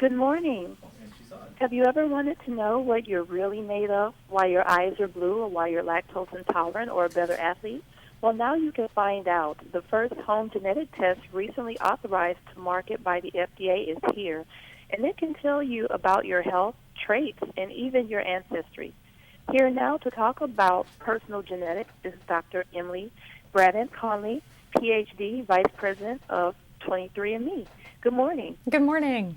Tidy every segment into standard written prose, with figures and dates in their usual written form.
Good morning. Have you ever wanted to know what you're really made of, why your eyes are blue, or why you're lactose intolerant or a better athlete? Well, now you can find out. The first home genetic test recently authorized to market by the FDA is here, and it can tell you about your health, traits, and even your ancestry. Here now to talk about personal genetics is Dr. Emily Drabant-Conley, PhD, Vice President of 23andMe. Good morning. Good morning.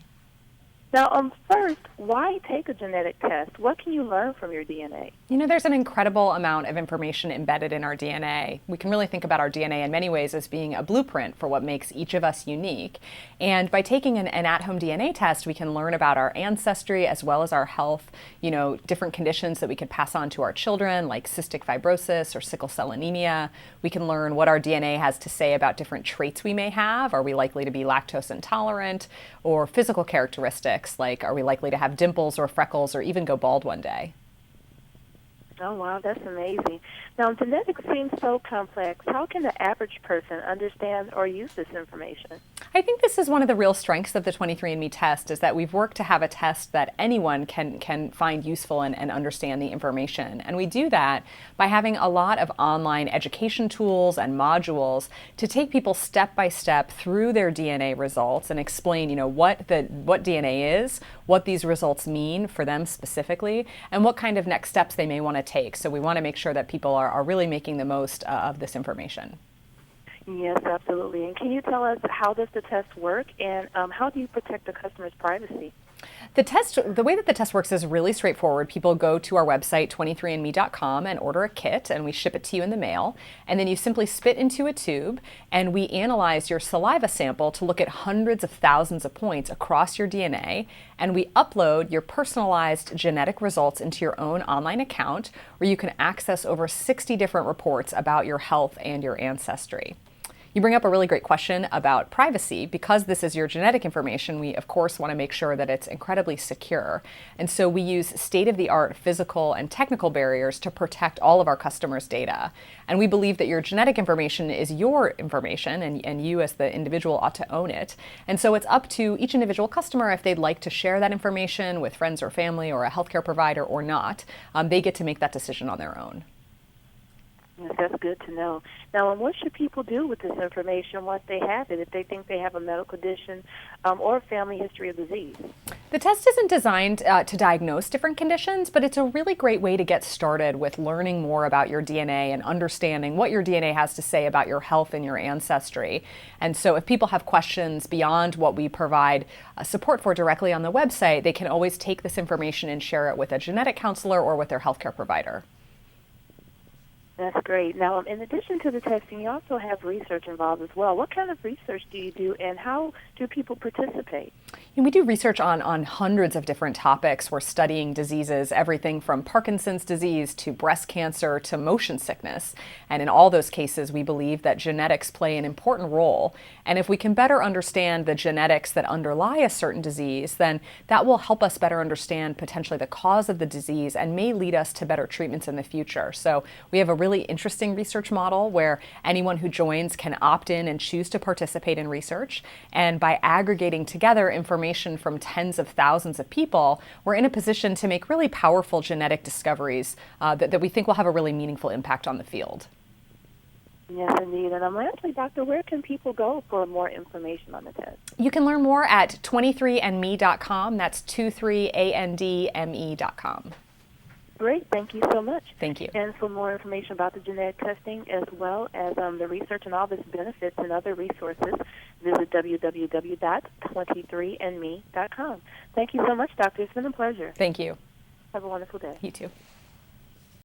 Now, first, why take a genetic test? What can you learn from your DNA? You know, there's an incredible amount of information embedded in our DNA. We can really think about our DNA in many ways as being a blueprint for what makes each of us unique. And by taking an at-home DNA test, we can learn about our ancestry as well as our health, different conditions that we could pass on to our children, like cystic fibrosis or sickle cell anemia. We can learn what our DNA has to say about different traits we may have. Are we likely to be lactose intolerant? Or physical characteristics, like are we likely to have dimples or freckles or even go bald one day? Oh, wow, that's amazing. Now, genetics seems so complex. How can the average person understand or use this information? I think this is one of the real strengths of the 23andMe test, is that we've worked to have a test that anyone can find useful and understand the information. And we do that by having a lot of online education tools and modules to take people step by step through their DNA results and explain, what DNA is, what these results mean for them specifically, and what kind of next steps they may want to take. So we want to make sure that people are really making the most of this information. Yes, absolutely. And can you tell us how does the test work, and how do you protect the customer's privacy? The way that the test works is really straightforward. People go to our website, 23andme.com, and order a kit, and we ship it to you in the mail. And then you simply spit into a tube, and we analyze your saliva sample to look at hundreds of thousands of points across your DNA, and we upload your personalized genetic results into your own online account, where you can access over 60 different reports about your health and your ancestry. You bring up a really great question about privacy. Because this is your genetic information, we of course want to make sure that it's incredibly secure. And so we use state-of-the-art physical and technical barriers to protect all of our customers' data. And we believe that your genetic information is your information, and you as the individual ought to own it. And so it's up to each individual customer if they'd like to share that information with friends or family or a healthcare provider or not. They get to make that decision on their own. Yes, that's good to know. Now, what should people do with this information once they have it, if they think they have a medical condition or a family history of disease? The test isn't designed to diagnose different conditions, but it's a really great way to get started with learning more about your DNA and understanding what your DNA has to say about your health and your ancestry. And so if people have questions beyond what we provide support for directly on the website, they can always take this information and share it with a genetic counselor or with their healthcare provider. That's great. Now, in addition to the testing, you also have research involved as well. What kind of research do you do, and how do people participate? And we do research on hundreds of different topics. We're studying diseases, everything from Parkinson's disease to breast cancer to motion sickness. And in all those cases, we believe that genetics play an important role. And if we can better understand the genetics that underlie a certain disease, then that will help us better understand potentially the cause of the disease and may lead us to better treatments in the future. So we have a really interesting research model where anyone who joins can opt in and choose to participate in research. And by aggregating together information from tens of thousands of people, we're in a position to make really powerful genetic discoveries that we think will have a really meaningful impact on the field. Yes, indeed. And lastly, Doctor, where can people go for more information on the test? You can learn more at 23andme.com. That's 23andme.com. Great. Thank you so much. Thank you. And for more information about the genetic testing as well as the research and all of its benefits and other resources, visit www.23andme.com. Thank you so much, Doctor. It's been a pleasure. Thank you. Have a wonderful day. You too.